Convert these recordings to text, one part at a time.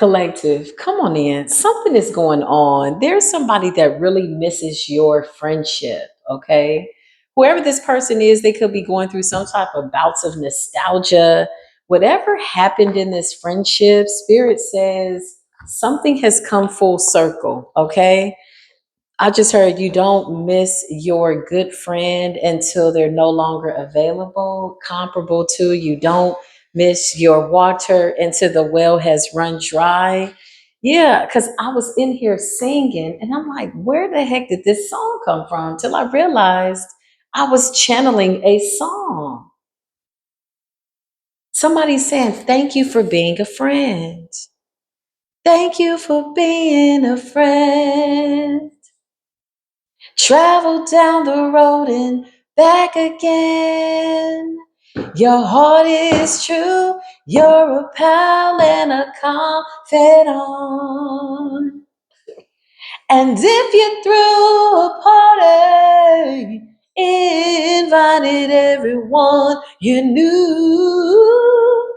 Collective, come on in. Something is going on. There's somebody that really misses your friendship, okay? Whoever this person is, they could be going through some type of bouts of nostalgia. Whatever happened in this friendship, Spirit says something has come full circle, okay? I just heard you don't miss your good friend until they're no longer available, comparable to you don't miss your water until the well has run dry. Yeah, because I was in here singing and I'm like, where the heck did this song come from? Till I realized I was channeling a song. Somebody saying, thank you for being a friend. Thank you for being a friend. Travel down the road and back again. Your heart is true. You're a pal and a confidant. And if you threw a party, invited everyone you knew,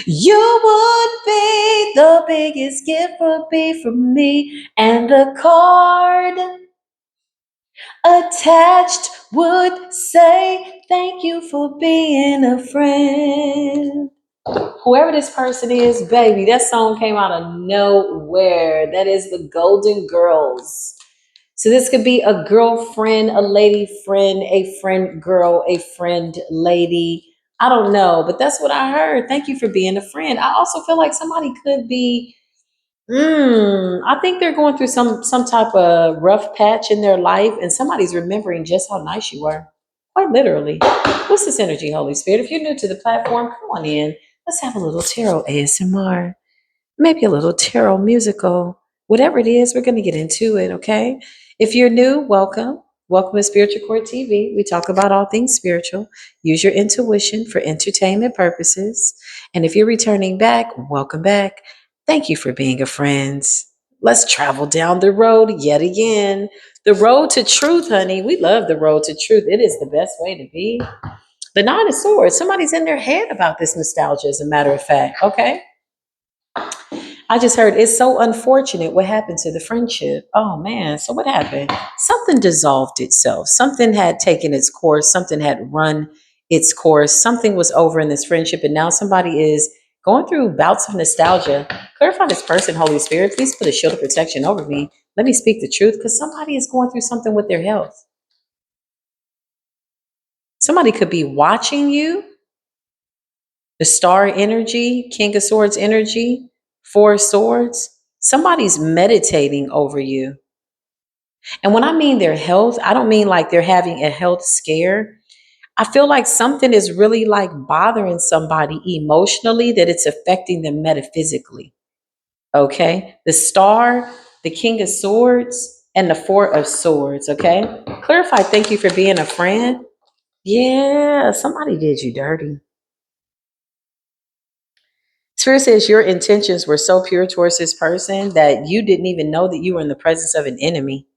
you would be the biggest gift would be from me. And the card attached would say, thank you for being a friend. Whoever this person is, baby, that song came out of nowhere. That is the Golden Girls. So this could be a girlfriend, a lady friend, a friend girl, a friend lady. I don't know, but that's what I heard. Thank you for being a friend. I also feel like somebody could be I think they're going through some type of rough patch in their life, and somebody's remembering just how nice you were. Quite literally. What's this energy, Holy Spirit? If you're new to the platform, come on in. Let's have a little tarot ASMR, maybe a little tarot musical. Whatever it is, we're going to get into it, okay? If you're new, welcome. Welcome to Spiritual Court TV. We talk about all things spiritual. Use your intuition for entertainment purposes. And if you're returning back, welcome back. Thank you for being a friend. Let's travel down the road yet again. The road to truth, honey. We love the road to truth. It is the best way to be. The Nine of Swords. Somebody's in their head about this nostalgia, as a matter of fact, okay? I just heard it's so unfortunate what happened to the friendship. Oh man, so what happened? Something dissolved itself. Something had taken its course. Something had run its course. Something was over in this friendship, and now somebody is going through bouts of nostalgia. Clarify this person, Holy Spirit. Please put a shield of protection over me. Let me speak the truth because somebody is going through something with their health. Somebody could be watching you. The star energy, King of Swords energy, Four of Swords. Somebody's meditating over you. And when I mean their health, I don't mean like they're having a health scare. I feel like something is really like bothering somebody emotionally that it's affecting them metaphysically. Okay. The star, the King of Swords, and the Four of Swords. Okay. Clarify, thank you for being a friend. Yeah, somebody did you dirty. Spirit says your intentions were so pure towards this person that you didn't even know that you were in the presence of an enemy.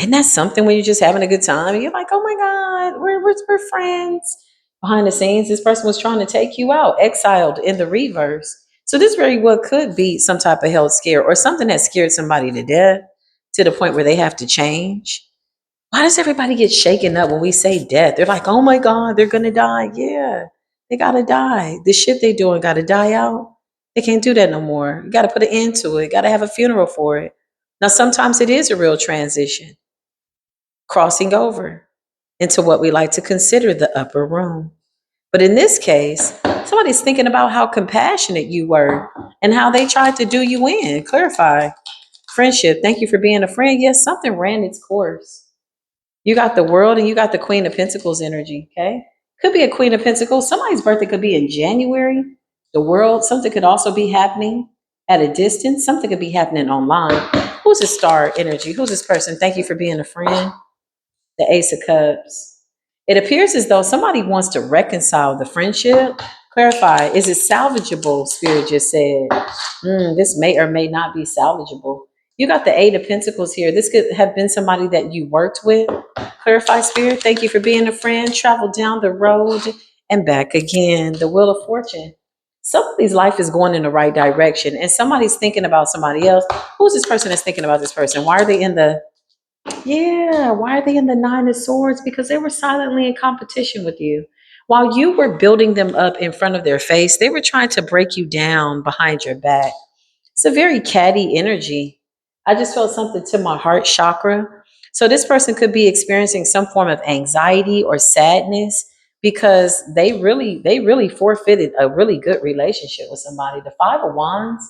And that's something when you're just having a good time and you're like, oh my God, we're friends. Behind the scenes, this person was trying to take you out, exiled in the reverse. So this very well could be some type of health scare or something that scared somebody to death to the point where they have to change. Why does everybody get shaken up when we say death? They're like, oh my God, they're going to die. Yeah, they got to die. The shit they doing got to die out. They can't do that no more. You got to put an end to it. Got to have a funeral for it. Now, sometimes it is a real transition, crossing over into what we like to consider the upper room. But in this case, somebody's thinking about how compassionate you were and how they tried to do you in. Clarify. Friendship. Thank you for being a friend. Yes, something ran its course. You got the world and you got the Queen of Pentacles energy, okay? Could be a Queen of Pentacles. Somebody's birthday could be in January. The world, something could also be happening at a distance. Something could be happening online. Who's a star energy? Who's this person? Thank you for being a friend. The Ace of Cups. It appears as though somebody wants to reconcile the friendship. Clarify, is it salvageable? Spirit just said, this may or may not be salvageable. You got the Eight of Pentacles here. This could have been somebody that you worked with. Clarify, Spirit. Thank you for being a friend. Travel down the road and back again. The Wheel of Fortune. Somebody's life is going in the right direction and somebody's thinking about somebody else. Who's this person that's thinking about this person? Why are they in the, yeah, why are they in the Nine of Swords? Because they were silently in competition with you. While you were building them up in front of their face, they were trying to break you down behind your back. It's a very catty energy. I just felt something to my heart chakra. So this person could be experiencing some form of anxiety or sadness because they really forfeited a really good relationship with somebody. The Five of Wands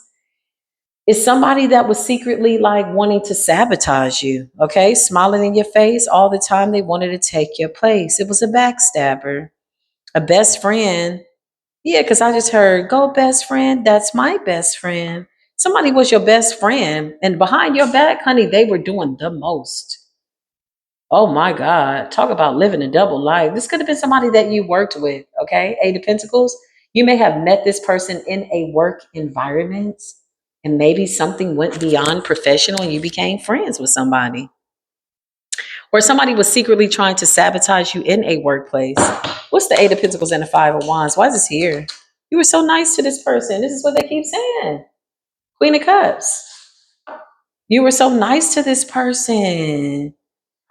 is somebody that was secretly like wanting to sabotage you, okay? Smiling in your face all the time. They wanted to take your place. It was a backstabber, a best friend. Yeah, because I just heard, go best friend, that's my best friend. Somebody was your best friend, and behind your back, honey, they were doing the most. Oh my God. Talk about living a double life. This could have been somebody that you worked with, okay? Eight of Pentacles. You may have met this person in a work environment, and maybe something went beyond professional and you became friends with somebody. Or somebody was secretly trying to sabotage you in a workplace. What's the Eight of Pentacles and the Five of Wands? Why is this here? You were so nice to this person. This is what they keep saying. Queen of Cups. You were so nice to this person.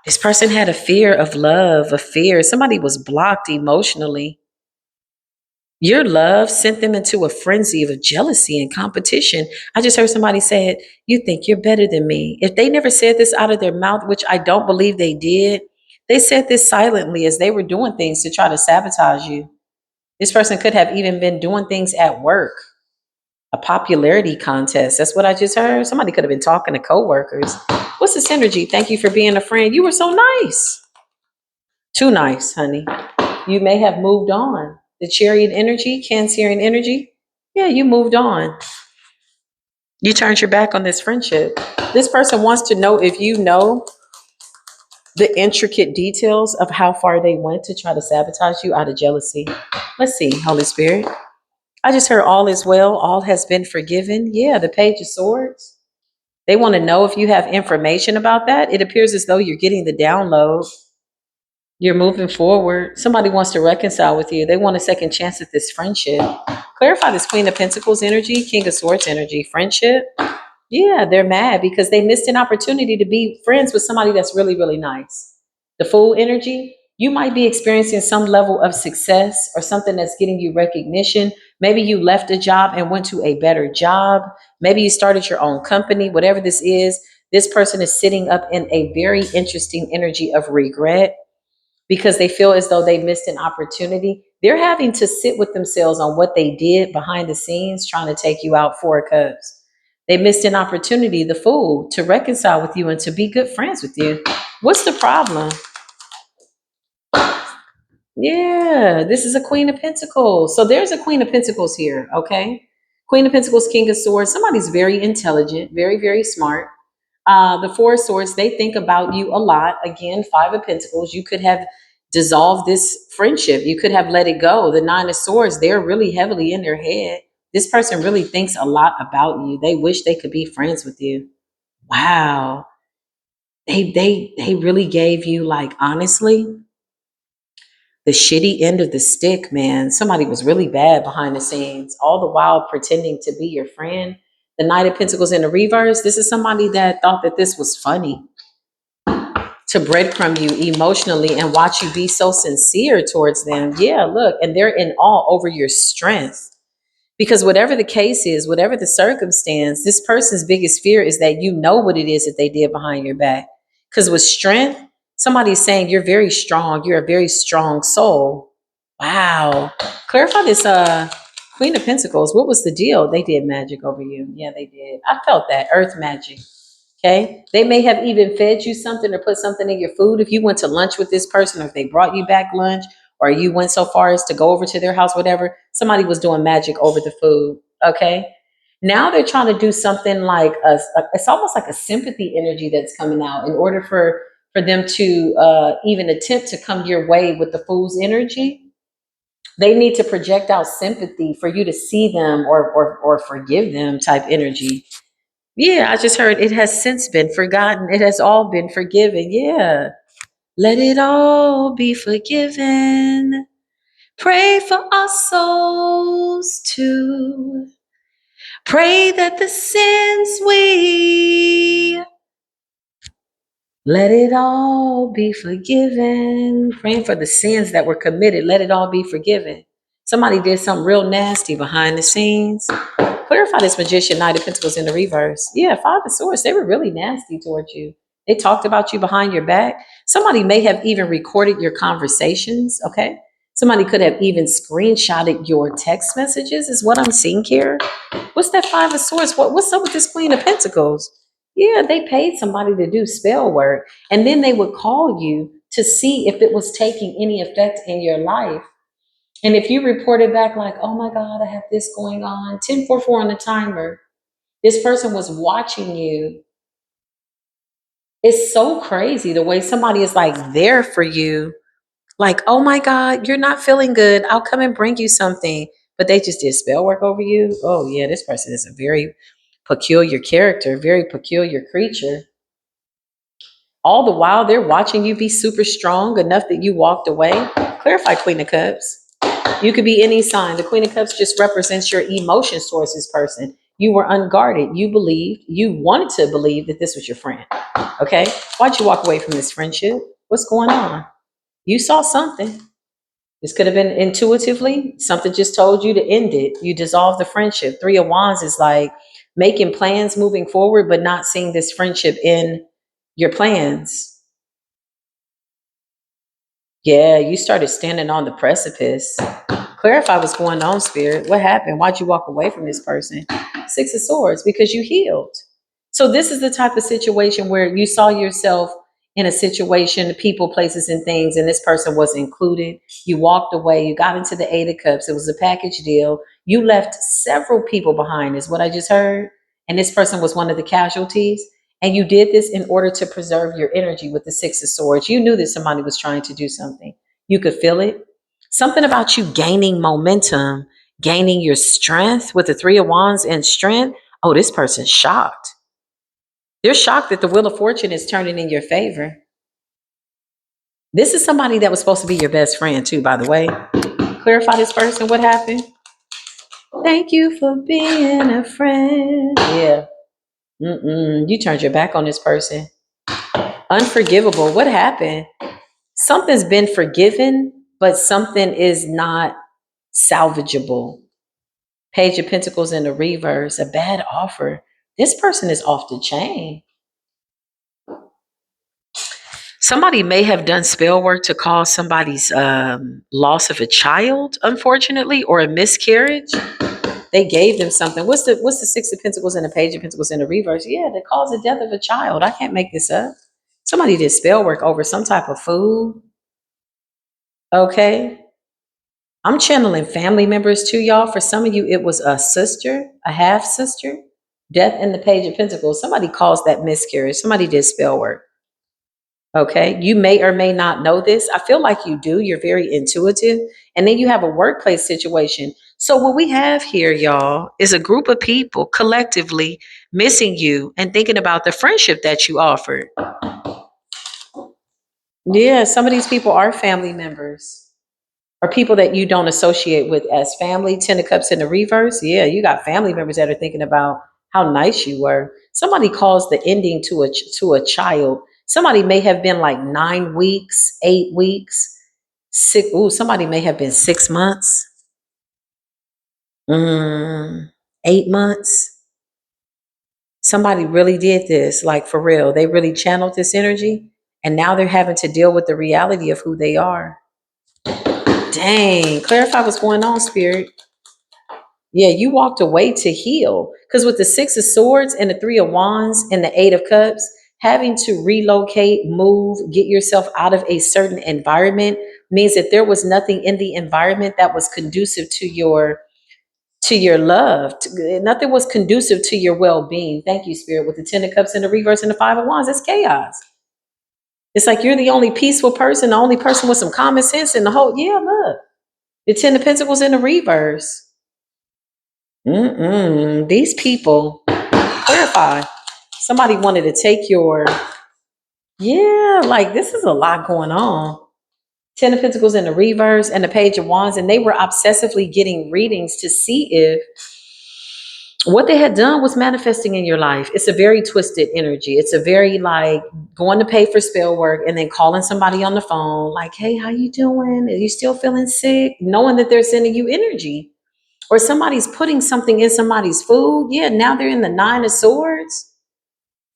This person had a fear of love, a fear. Somebody was blocked emotionally. Your love sent them into a frenzy of jealousy and competition. I just heard somebody say it, you think you're better than me. If they never said this out of their mouth, which I don't believe they did, they said this silently as they were doing things to try to sabotage you. This person could have even been doing things at work, a popularity contest. That's what I just heard. Somebody could have been talking to coworkers. What's the synergy? Thank you for being a friend. You were so nice. Too nice, honey. You may have moved on. The Chariot energy, Cancerian energy, yeah, you moved on. You turned your back on this friendship. This person wants to know if you know the intricate details of how far they went to try to sabotage you out of jealousy. Let's see, Holy Spirit. I just heard all is well, all has been forgiven. Yeah, the Page of Swords. They want to know if you have information about that. It appears as though you're getting the download. You're moving forward. Somebody wants to reconcile with you. They want a second chance at this friendship. Clarify this Queen of Pentacles energy, King of Swords energy, friendship. Yeah, they're mad because they missed an opportunity to be friends with somebody that's really, really nice. The Fool energy, you might be experiencing some level of success or something that's getting you recognition. Maybe you left a job and went to a better job. Maybe you started your own company, whatever this is. This person is sitting up in a very interesting energy of regret because they feel as though they missed an opportunity. They're having to sit with themselves on what they did behind the scenes, trying to take you out, Four of Cups. They missed an opportunity, the Fool, to reconcile with you and to be good friends with you. What's the problem? Yeah, this is a Queen of Pentacles. So there's a Queen of Pentacles here, okay? Queen of Pentacles, King of Swords. Somebody's very intelligent, very, very smart. The Four of Swords, they think about you a lot. Again, Five of Pentacles, you could have dissolved this friendship. You could have let it go. The Nine of Swords, they're really heavily in their head. This person really thinks a lot about you. They wish they could be friends with you. Wow. They really gave you, like, honestly, the shitty end of the stick, man. Somebody was really bad behind the scenes, all the while pretending to be your friend. The Knight of Pentacles in the reverse, this is somebody that thought that this was funny, to breadcrumb you emotionally and watch you be so sincere towards them. Yeah, look, and they're in awe over your strength. Because whatever the case is, whatever the circumstance, this person's biggest fear is that you know what it is that they did behind your back. Because with strength, somebody's saying you're very strong. You're a very strong soul. Wow. Clarify this Queen of Pentacles. What was the deal? They did magic over you. Yeah, they did. I felt that. Earth magic. Okay. They may have even fed you something or put something in your food. If you went to lunch with this person, or if they brought you back lunch, or you went so far as to go over to their house, whatever, somebody was doing magic over the food. Okay. Now they're trying to do something like it's almost like a sympathy energy that's coming out in order for them to even attempt to come your way with the Fool's energy. They need to project out sympathy for you to see them or forgive them type energy. Yeah, I just heard it has since been forgotten. It has all been forgiven. Yeah. Let it all be forgiven. Pray for our souls too. Pray that the sins we let it all be forgiven. Praying for the sins that were committed. Let it all be forgiven. Somebody did something real nasty behind the scenes. Clarify this magician, Knight of Pentacles in the reverse. Yeah, Five of Swords. They were really nasty towards you. They talked about you behind your back. Somebody may have even recorded your conversations. Okay. Somebody could have even screenshotted your text messages, is what I'm seeing here. What's that Five of Swords? What's up with this Queen of Pentacles? Yeah, they paid somebody to do spell work, and then they would call you to see if it was taking any effect in your life. And if you reported back like, oh my God, I have this going on, 1044 on the timer, this person was watching you. It's so crazy the way somebody is like there for you. Like, oh my God, you're not feeling good. I'll come and bring you something. But they just did spell work over you. Oh yeah, this person is a very peculiar character, very peculiar creature. All the while they're watching you be super strong enough that you walked away. Clarify, Queen of Cups. You could be any sign. The Queen of Cups just represents your emotion towards this person. You were unguarded. You believed, you wanted to believe that this was your friend. Okay. Why'd you walk away from this friendship? What's going on? You saw something. This could have been intuitively. Something just told you to end it. You dissolve the friendship. Three of Wands is like making plans moving forward, but not seeing this friendship in your plans. Yeah, you started standing on the precipice. Clarify what's going on, Spirit. What happened? Why'd you walk away from this person? Six of Swords, because you healed. So this is the type of situation where you saw yourself in a situation, people, places, and things, and this person was included. You walked away. You got into the Eight of Cups. It was a package deal. You left several people behind, is what I just heard. And this person was one of the casualties. And you did this in order to preserve your energy with the Six of Swords. You knew that somebody was trying to do something. You could feel it. Something about you gaining momentum, gaining your strength with the Three of Wands and strength. Oh, this person's shocked. They're shocked that the Wheel of Fortune is turning in your favor. This is somebody that was supposed to be your best friend too, by the way. Clarify this person. What happened? Thank you for being a friend. Yeah. You turned your back on this person. Unforgivable. What happened? Something's been forgiven, but something is not salvageable. Page of Pentacles in the reverse, a bad offer. This person is off the chain. Somebody may have done spell work to cause somebody's loss of a child, unfortunately, or a miscarriage. They gave them something. What's the Six of Pentacles and the Page of Pentacles in the reverse? Yeah, the cause the death of a child. I can't make this up. Somebody did spell work over some type of food. Okay. I'm channeling family members to y'all. For some of you, it was a sister, a half sister. Death in the Page of Pentacles. Somebody caused that miscarriage. Somebody did spell work. Okay. You may or may not know this. I feel like you do. You're very intuitive. And then you have a workplace situation. So what we have here, y'all, is a group of people collectively missing you and thinking about the friendship that you offered. Yeah, some of these people are family members or people that you don't associate with as family. Ten of Cups in the reverse. Yeah, you got family members that are thinking about how nice you were. Somebody calls the ending to a child. Somebody may have been like 9 weeks, 8 weeks, six. Ooh, somebody may have been 6 months, 8 months. Somebody really did this, like for real. They really channeled this energy, and now they're having to deal with the reality of who they are. Dang, clarify what's going on, Spirit. Yeah, you walked away to heal. Because with the Six of Swords and the Three of Wands and the Eight of Cups, having to relocate, move, get yourself out of a certain environment means that there was nothing in the environment that was conducive to your love. Nothing was conducive to your well-being. Thank you, Spirit. With the Ten of Cups in the reverse and the Five of Wands, it's chaos. It's like you're the only peaceful person, the only person with some common sense in the whole. Yeah, look. The Ten of Pentacles in the reverse. These people, clarify. Somebody wanted to take your, yeah, like this is a lot going on. Ten of Pentacles in the reverse and the Page of Wands, and they were obsessively getting readings to see if what they had done was manifesting in your life. It's a very twisted energy. It's a very like going to pay for spell work and then calling somebody on the phone like, hey, how you doing? Are you still feeling sick? Knowing that they're sending you energy. Or somebody's putting something in somebody's food. Yeah, now they're in the Nine of Swords.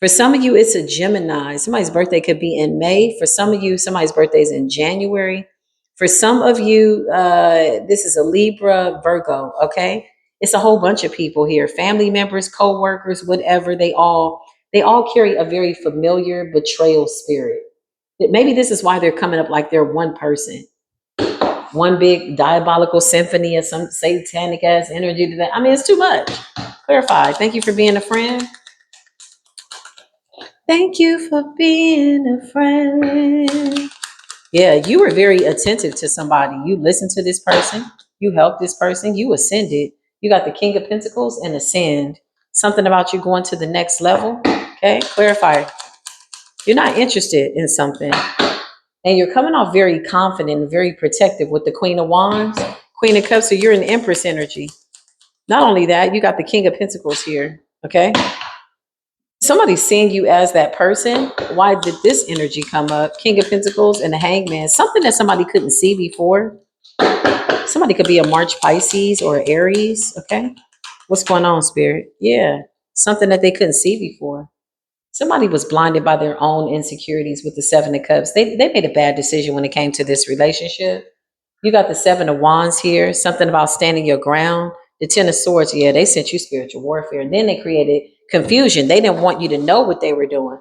For some of you, it's a Gemini. Somebody's birthday could be in May. For some of you, somebody's birthday is in January. For some of you, this is a Libra, Virgo, okay? It's a whole bunch of people here, family members, co-workers, whatever. They all carry a very familiar betrayal spirit. Maybe this is why they're coming up like they're one person, one big diabolical symphony of some satanic ass energy to that. I mean, it's too much. Clarify. Thank you for being a friend. Thank you for being a friend. Yeah, you were very attentive to somebody. You listened to this person. You helped this person. You ascended. You got the King of Pentacles and ascend. Something about you going to the next level. Okay, clarify. You're not interested in something. And you're coming off very confident and very protective with the Queen of Wands, Queen of Cups. So you're in Empress energy. Not only that, you got the King of Pentacles here. Okay. Somebody's seeing you as that person. Why did this energy come up? King of Pentacles and the Hangman. Something that somebody couldn't see before. Somebody could be a March Pisces or Aries. Okay. What's going on, Spirit? Yeah. Something that they couldn't see before. Somebody was blinded by their own insecurities with the Seven of Cups. They made a bad decision when it came to this relationship. You got the Seven of Wands here. Something about standing your ground. The Ten of Swords. Yeah, they sent you spiritual warfare. And then they created confusion. They didn't want you to know what they were doing.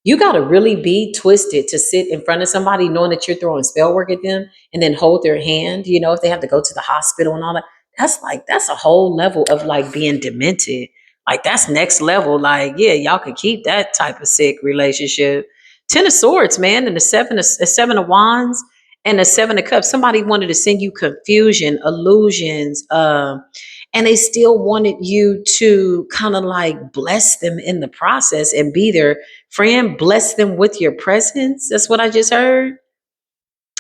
You got to really be twisted to sit in front of somebody knowing that you're throwing spell work at them and then hold their hand, if they have to go to the hospital and all that. That's a whole level of like being demented. Like that's next level. Like, yeah, y'all could keep that type of sick relationship. Ten of Swords, man, and the Seven of Wands and the Seven of Cups. Somebody wanted to send you confusion, illusions, and they still wanted you to kind of like bless them in the process and be their friend, bless them with your presence. That's what I just heard.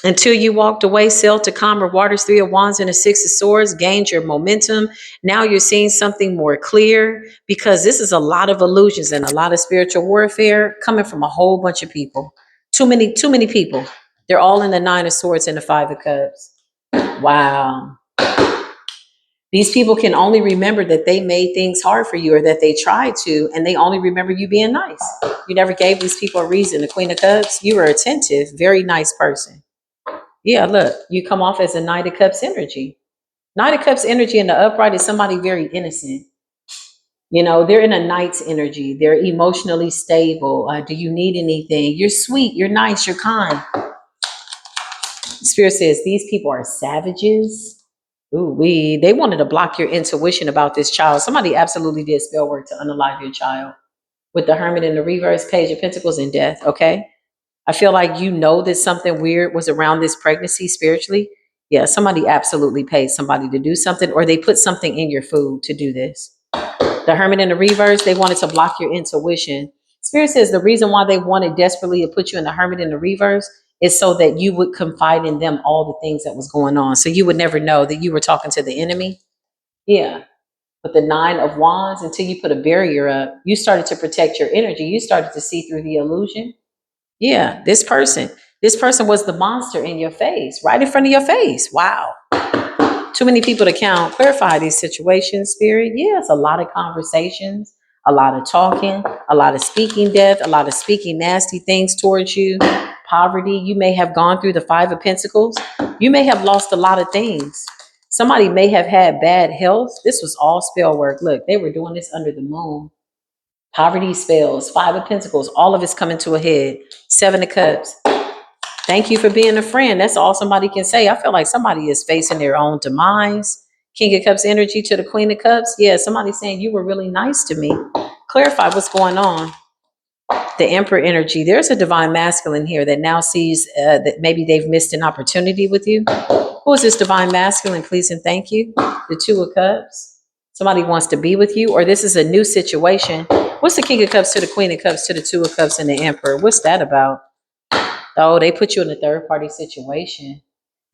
Until you walked away, sailed to calmer waters, Three of Wands and a Six of Swords, gained your momentum. Now you're seeing something more clear because this is a lot of illusions and a lot of spiritual warfare coming from a whole bunch of people. Too many people. They're all in the Nine of Swords and the Five of Cups. Wow. These people can only remember that they made things hard for you or that they tried to, and they only remember you being nice. You never gave these people a reason. The Queen of Cups, you were attentive, very nice person. Yeah, look, you come off as a Knight of Cups energy. Knight of Cups energy in the upright is somebody very innocent. They're in a Knight's energy. They're emotionally stable. Do you need anything? You're sweet, you're nice, you're kind. Spirit says these people are savages. Ooh, they wanted to block your intuition about this child. Somebody absolutely did spell work to unalive your child with the Hermit in the reverse, Page of Pentacles and death. Okay. I feel like that something weird was around this pregnancy spiritually. Yeah, somebody absolutely paid somebody to do something, or they put something in your food to do this. The Hermit in the reverse, they wanted to block your intuition. Spirit says the reason why they wanted desperately to put you in the Hermit in the reverse is so that you would confide in them all the things that was going on. So you would never know that you were talking to the enemy. Yeah. But the Nine of Wands, until you put a barrier up, you started to protect your energy. You started to see through the illusion. Yeah, this person was the monster in your face, right in front of your face. Wow. Too many people to count. Clarify these situations, Spirit. Yeah, it's a lot of conversations, a lot of talking, a lot of speaking death, a lot of speaking nasty things towards you. Poverty. You may have gone through the Five of Pentacles. You may have lost a lot of things. Somebody may have had bad health. This was all spell work. Look, they were doing this under the moon. Poverty spells, Five of Pentacles, all of it's coming to a head. Seven of Cups. Thank you for being a friend. That's all somebody can say. I feel like somebody is facing their own demise. King of Cups energy to the Queen of Cups. Yeah, somebody's saying you were really nice to me. Clarify what's going on. The Emperor energy. There's a divine masculine here that now sees that maybe they've missed an opportunity with you. Who is this divine masculine? Please and thank you. The Two of Cups. Somebody wants to be with you, or this is a new situation. What's the King of Cups to the Queen of Cups to the Two of Cups and the Emperor? What's that about? Oh, they put you in a third party situation.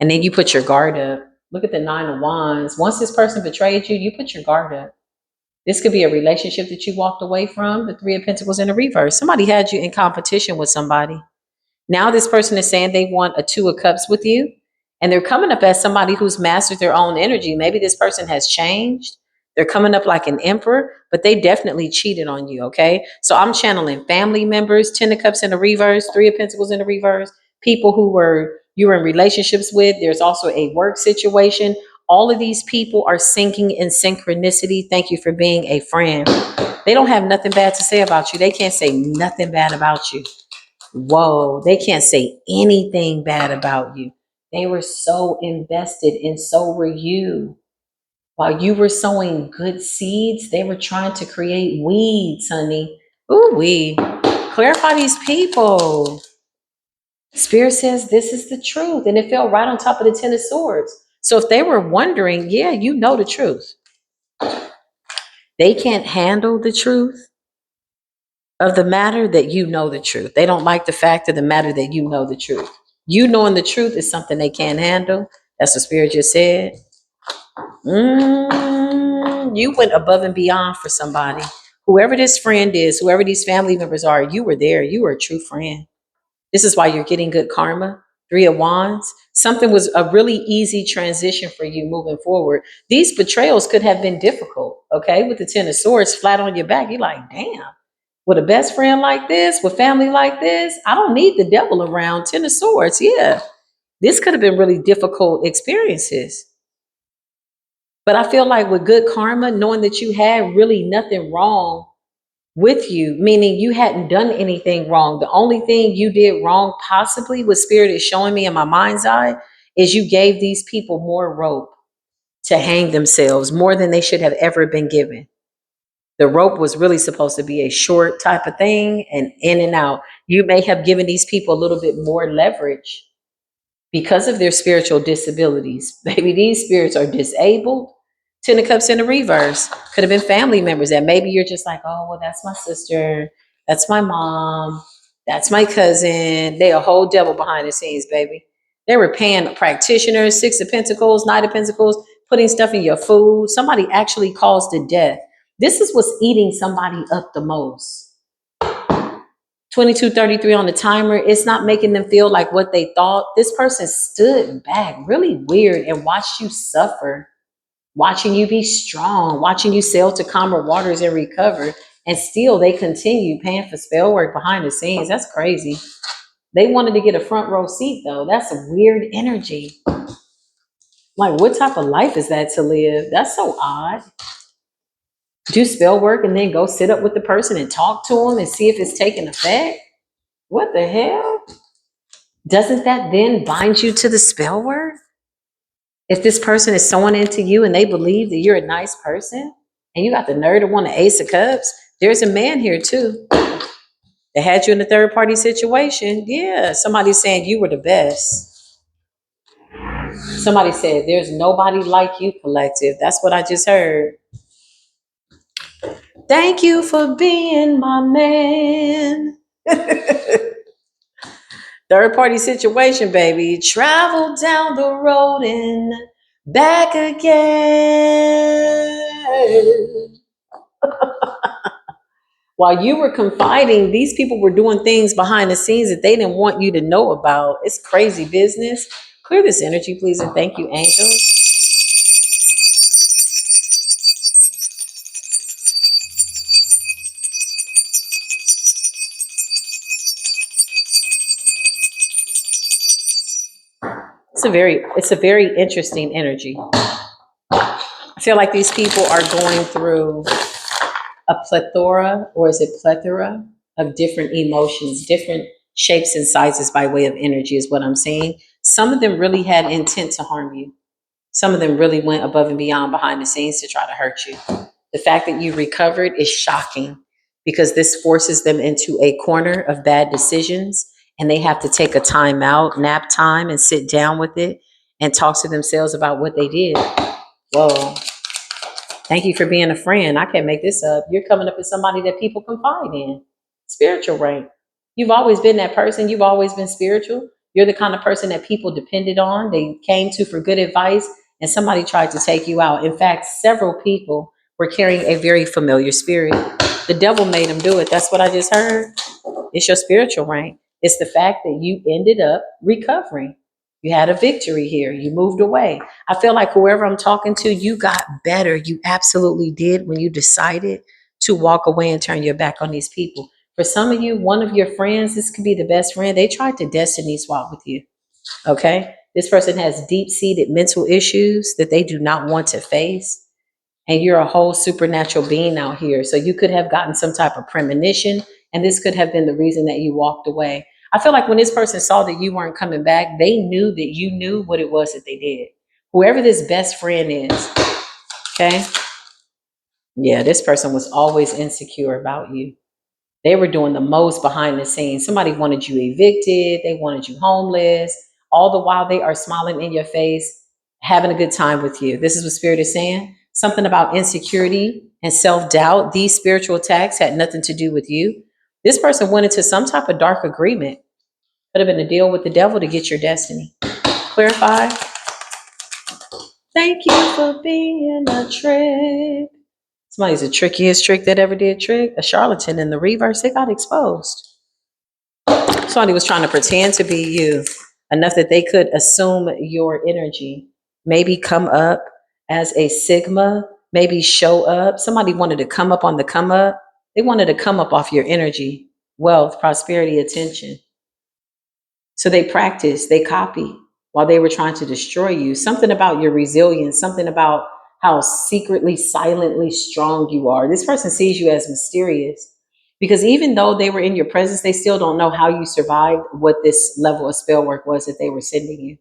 And then you put your guard up. Look at the Nine of Wands. Once this person betrayed you, you put your guard up. This could be a relationship that you walked away from, the Three of Pentacles in the reverse. Somebody had you in competition with somebody. Now this person is saying they want a Two of Cups with you, and they're coming up as somebody who's mastered their own energy. Maybe this person has changed. They're coming up like an emperor, but they definitely cheated on you, okay? So I'm channeling family members, Ten of Cups in the reverse, Three of Pentacles in the reverse, people who you were in relationships with. There's also a work situation. All of these people are syncing in synchronicity. Thank you for being a friend. They don't have nothing bad to say about you. They can't say nothing bad about you. Whoa, they can't say anything bad about you. They were so invested, and so were you. While you were sowing good seeds, they were trying to create weeds, honey. Ooh, we clarify these people. Spirit says this is the truth, and it fell right on top of the Ten of Swords. So if they were wondering, yeah, you know the truth. They can't handle the truth of the matter that you know the truth. They don't like the fact of the matter that you know the truth. You knowing the truth is something they can't handle. That's what Spirit just said. You went above and beyond for somebody. Whoever this friend is, whoever these family members are, you were there. You were a true friend. This is why you're getting good karma. Three of Wands. Something was a really easy transition for you moving forward. These betrayals could have been difficult, okay? With the Ten of Swords flat on your back, you're like, damn. With a best friend like this, with family like this, I don't need the devil around. Ten of Swords, yeah. This could have been really difficult experiences. But I feel like with good karma, knowing that you had really nothing wrong with you, meaning you hadn't done anything wrong. The only thing you did wrong, possibly, what Spirit is showing me in my mind's eye, is you gave these people more rope to hang themselves, more than they should have ever been given. The rope was really supposed to be a short type of thing and in and out. You may have given these people a little bit more leverage because of their spiritual disabilities. Maybe these spirits are disabled. Ten of Cups in the reverse. Could have been family members that maybe you're just like, oh, well, that's my sister. That's my mom. That's my cousin. They a whole devil behind the scenes, baby. They were paying practitioners, Six of Pentacles, Knight of Pentacles, putting stuff in your food. Somebody actually caused a death. This is what's eating somebody up the most. 22:33 on the timer. It's not making them feel like what they thought. This person stood back really weird and watched you suffer, watching you be strong, watching you sail to calmer waters and recover. And still they continue paying for spell work behind the scenes. That's crazy. They wanted to get a front row seat though. That's a weird energy. Like, what type of life is that to live? That's so odd. Do spell work and then go sit up with the person and talk to them and see if it's taking effect. What the hell? Doesn't that then bind you to the spell work? If this person is sewing into you and they believe that you're a nice person and you got the nerve to want an Ace of Cups, there's a man here too that had you in a third party situation. Yeah, somebody's saying you were the best. Somebody said there's nobody like you, collective. That's what I just heard. Thank you for being my man. Third party situation, baby. Travel down the road and back again. While you were confiding, these people were doing things behind the scenes that they didn't want you to know about. It's crazy business. Clear this energy, please, and thank you, angels. It's a very interesting energy. I feel like these people are going through a plethora, or is it plethora, of different emotions, different shapes and sizes by way of energy is what I'm saying. Some of them really had intent to harm you. Some of them really went above and beyond behind the scenes to try to hurt you. The fact that you recovered is shocking because this forces them into a corner of bad decisions and they have to take a time out, nap time, and sit down with it and talk to themselves about what they did. Whoa. Thank you for being a friend. I can't make this up. You're coming up as somebody that people confide in. Spiritual rank. You've always been that person. You've always been spiritual. You're the kind of person that people depended on. They came to for good advice, and somebody tried to take you out. In fact, several people were carrying a very familiar spirit. The devil made them do it. That's what I just heard. It's your spiritual rank. It's the fact that you ended up recovering. You had a victory here. You moved away. I feel like whoever I'm talking to, you got better. You absolutely did when you decided to walk away and turn your back on these people. For some of you, one of your friends, this could be the best friend, they tried to destiny swap with you. Okay? This person has deep seated mental issues that they do not want to face, and you're a whole supernatural being out here. So you could have gotten some type of premonition, and this could have been the reason that you walked away. I feel like when this person saw that you weren't coming back, they knew that you knew what it was that they did. Whoever this best friend is, okay? Yeah, this person was always insecure about you. They were doing the most behind the scenes. Somebody wanted you evicted, they wanted you homeless. All the while they are smiling in your face, having a good time with you. This is what Spirit is saying. Something about insecurity and self doubt. These spiritual attacks had nothing to do with you. This person went into some type of dark agreement. Could have been a deal with the devil to get your destiny. Clarify. Thank you for being a trick. Somebody's the trickiest trick that ever did trick. A charlatan in the reverse, they got exposed. Somebody was trying to pretend to be you enough that they could assume your energy, maybe come up as a sigma, maybe show up. Somebody wanted to come up on the come up. They wanted to come up off your energy, wealth, prosperity, attention. So they practiced, they copied while they were trying to destroy you. Something about your resilience, something about how secretly, silently strong you are. This person sees you as mysterious because even though they were in your presence, they still don't know how you survived what this level of spell work was that they were sending you.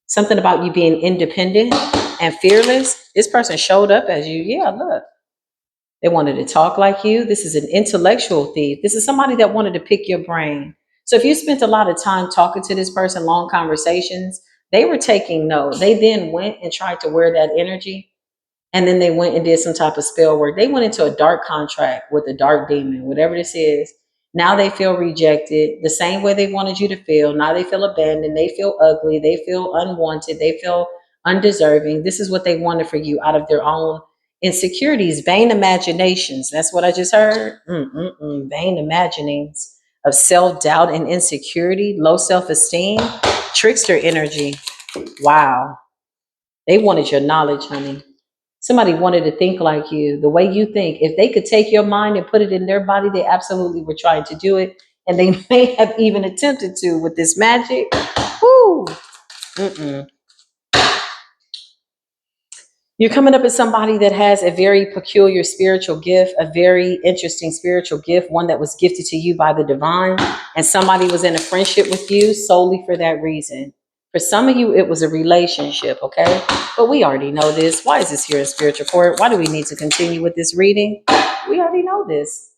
Something about you being independent and fearless. This person showed up as you. Yeah, look. They wanted to talk like you. This is an intellectual thief. This is somebody that wanted to pick your brain. So if you spent a lot of time talking to this person, long conversations, they were taking note. They then went and tried to wear that energy, and then they went and did some type of spell work. They went into a dark contract with a dark demon, whatever this is. Now they feel rejected the same way they wanted you to feel. Now they feel abandoned. They feel ugly. They feel unwanted. They feel undeserving. This is what they wanted for you out of their own insecurities, vain imaginations. That's what I just heard. Vain imaginings of self doubt and insecurity, low self esteem, trickster energy. Wow. They wanted your knowledge, honey. Somebody wanted to think like you, the way you think. If they could take your mind and put it in their body, they absolutely were trying to do it. And they may have even attempted to with this magic. Whoo! Mm-mm. You're coming up as somebody that has a very peculiar spiritual gift, a very interesting spiritual gift, one that was gifted to you by the divine. And somebody was in a friendship with you solely for that reason. For some of you, it was a relationship, okay? But we already know this. Why is this here in spiritual court? Why do we need to continue with this reading? We already know this.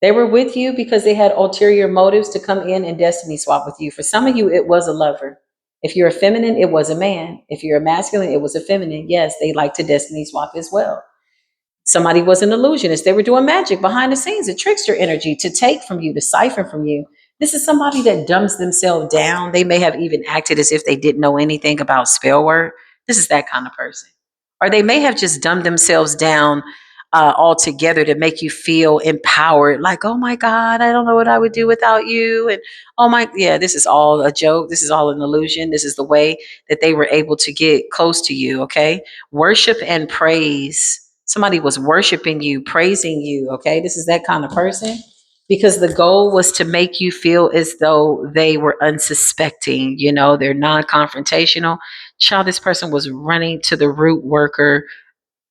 They were with you because they had ulterior motives to come in and destiny swap with you. For some of you, it was a lover. If you're a feminine, it was a man. If you're a masculine, it was a feminine. Yes, they like to destiny swap as well. Somebody was an illusionist. They were doing magic behind the scenes, a trickster energy to take from you, to siphon from you. This is somebody that dumbs themselves down. They may have even acted as if they didn't know anything about spell work. This is that kind of person. Or they may have just dumbed themselves down altogether to make you feel empowered. Like, oh my God, I don't know what I would do without you. And oh my, yeah, this is all a joke. This is all an illusion. This is the way that they were able to get close to you. Okay. Worship and praise. Somebody was worshiping you, praising you. Okay. This is that kind of person because the goal was to make you feel as though they were unsuspecting. You know, they're non confrontational. Child, this person was running to the root worker,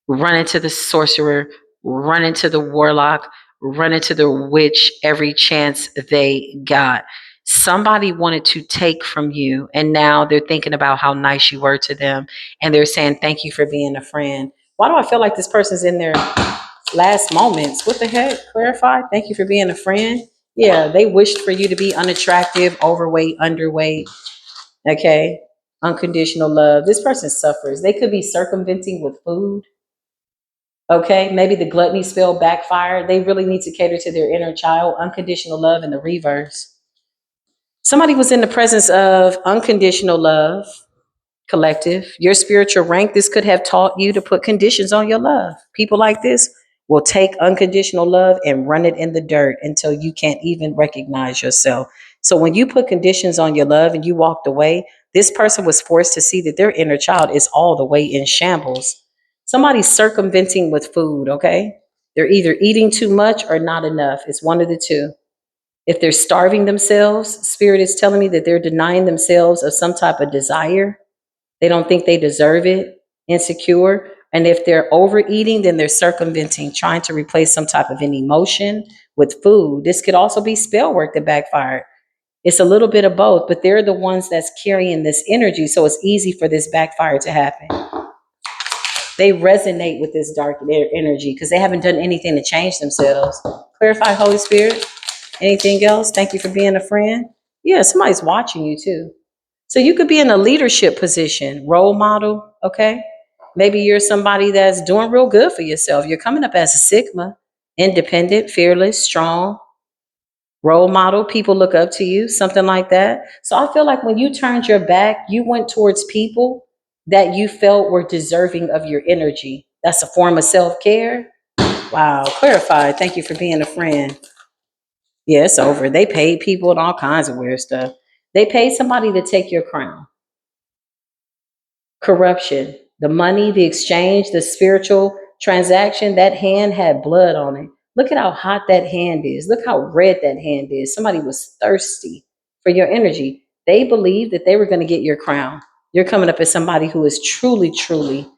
running to the sorcerer, running to the warlock, running to the witch every chance they got. Somebody wanted to take from you, and now they're thinking about how nice you were to them, and they're saying, thank you for being a friend. Why do I feel like this person's in their last moments? What the heck? Clarify. Thank you for being a friend. Yeah, they wished for you to be unattractive, overweight, underweight. Okay. Unconditional love. This person suffers. They could be circumventing with food. Okay, maybe the gluttony spell backfired. They really need to cater to their inner child, unconditional love in the reverse. Somebody was in the presence of unconditional love, collective, your spiritual rank. This could have taught you to put conditions on your love. People like this will take unconditional love and run it in the dirt until you can't even recognize yourself. So when you put conditions on your love and you walked away, this person was forced to see that their inner child is all the way in shambles. Somebody's circumventing with food, okay? They're either eating too much or not enough. It's one of the two. If they're starving themselves, spirit is telling me that they're denying themselves of some type of desire. They don't think they deserve it, insecure. And if they're overeating, then they're circumventing, trying to replace some type of an emotion with food. This could also be spell work that backfired. It's a little bit of both, but they're the ones that's carrying this energy. So it's easy for this backfire to happen. They resonate with this dark energy because they haven't done anything to change themselves. Clarify, Holy Spirit. Anything else? Thank you for being a friend. Yeah, somebody's watching you too. So you could be in a leadership position, role model, okay? Maybe you're somebody that's doing real good for yourself. You're coming up as a Sigma, independent, fearless, strong, role model. People look up to you, something like that. So I feel like when you turned your back, you went towards people that you felt were deserving of your energy. That's a form of self care. Wow, clarified. Thank you for being a friend. Yeah, it's over. They paid people and all kinds of weird stuff. They paid somebody to take your crown. Corruption, the money, the exchange, the spiritual transaction, that hand had blood on it. Look at how hot that hand is. Look how red that hand is. Somebody was thirsty for your energy. They believed that they were going to get your crown. You're coming up as somebody who is truly, truly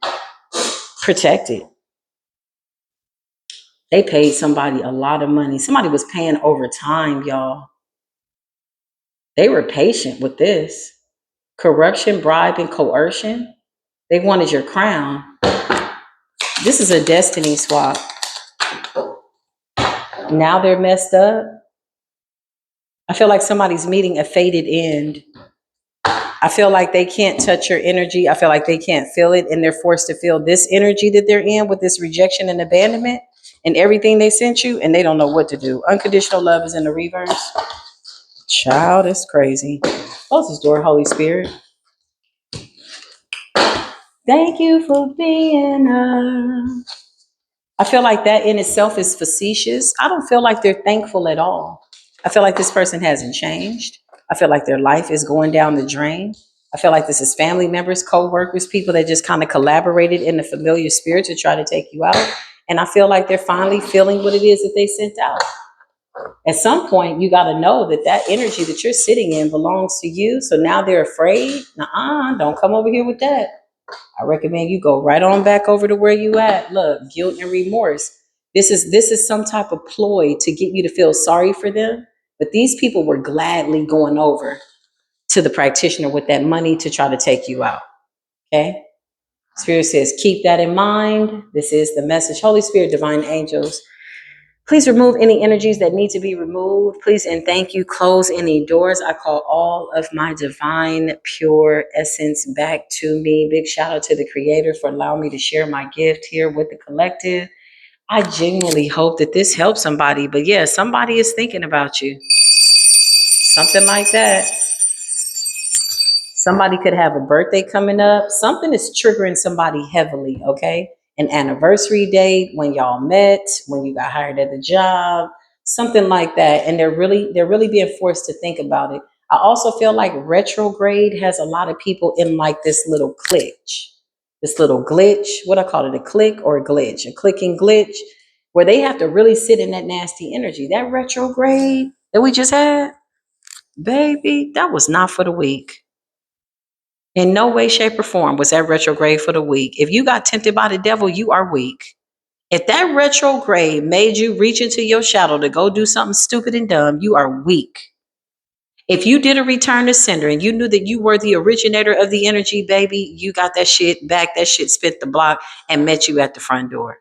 protected. They paid somebody a lot of money. Somebody was paying over time, y'all. They were patient with this. Corruption, bribe, and coercion. They wanted your crown. This is a destiny swap. Now they're messed up. I feel like somebody's meeting a fated end. I feel like they can't touch your energy. I feel like they can't feel it, and they're forced to feel this energy that they're in with this rejection and abandonment and everything they sent you, and they don't know what to do. Unconditional love is in the reverse. Child, it's crazy. Close this door, Holy Spirit. Thank you for being a. I feel like that in itself is facetious. I don't feel like they're thankful at all. I feel like this person hasn't changed. I feel like their life is going down the drain. I feel like this is family members, co-workers, people that just kind of collaborated in the familiar spirit to try to take you out. And I feel like they're finally feeling what it is that they sent out. At some point, you got to know that that energy that you're sitting in belongs to you. So now they're afraid. Nuh-uh, don't come over here with that. I recommend you go right on back over to where you at. Look, guilt and remorse. This is some type of ploy to get you to feel sorry for them. But these people were gladly going over to the practitioner with that money to try to take you out. Okay? Spirit says, keep that in mind. This is the message. Holy Spirit, divine angels, please remove any energies that need to be removed. Please and thank you. Close any doors. I call all of my divine, pure essence back to me. Big shout out to the Creator for allowing me to share my gift here with the collective. I genuinely hope that this helps somebody. But yeah, somebody is thinking about you. Something like that. Somebody could have a birthday coming up. Something is triggering somebody heavily, okay? An anniversary date, when y'all met, when you got hired at the job, something like that. And they're really being forced to think about it. I also feel like retrograde has a lot of people in like this little glitch. This little glitch, what I call it, a click or a glitch, a clicking glitch, where they have to really sit in that nasty energy. That retrograde that we just had, baby, that was not for the weak. In no way, shape, or form was that retrograde for the weak. If you got tempted by the devil, you are weak. If that retrograde made you reach into your shadow to go do something stupid and dumb, you are weak. If you did a return to sender and you knew that you were the originator of the energy, baby, you got that shit back. That shit spit the block and met you at the front door.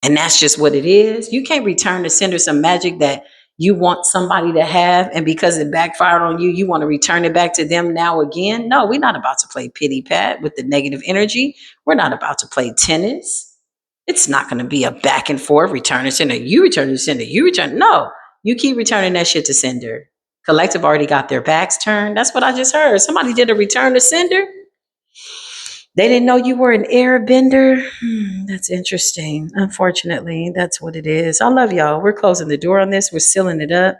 And that's just what it is. You can't return to sender some magic that you want somebody to have, and because it backfired on you, you want to return it back to them now again. No, we're not about to play pity pat with the negative energy. We're not about to play tennis. It's not going to be a back and forth, return to sender. You return to sender. You return. No, you keep returning that shit to sender. Collective already got their backs turned. That's what I just heard. Somebody did a return to sender. They didn't know you were an airbender. That's interesting. Unfortunately, that's what it is. I love y'all. We're closing the door on this. We're sealing it up.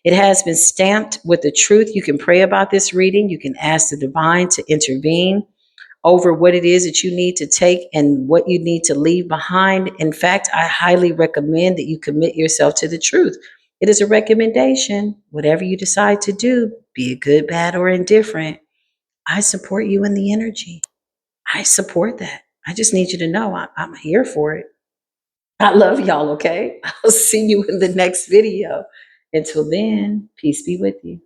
It has been stamped with the truth. You can pray about this reading. You can ask the divine to intervene over what it is that you need to take and what you need to leave behind. In fact, I highly recommend that you commit yourself to the truth. It is a recommendation. Whatever you decide to do, be it good, bad, or indifferent, I support you in the energy. I support that. I just need you to know I'm here for it. I love y'all, okay? I'll see you in the next video. Until then, peace be with you.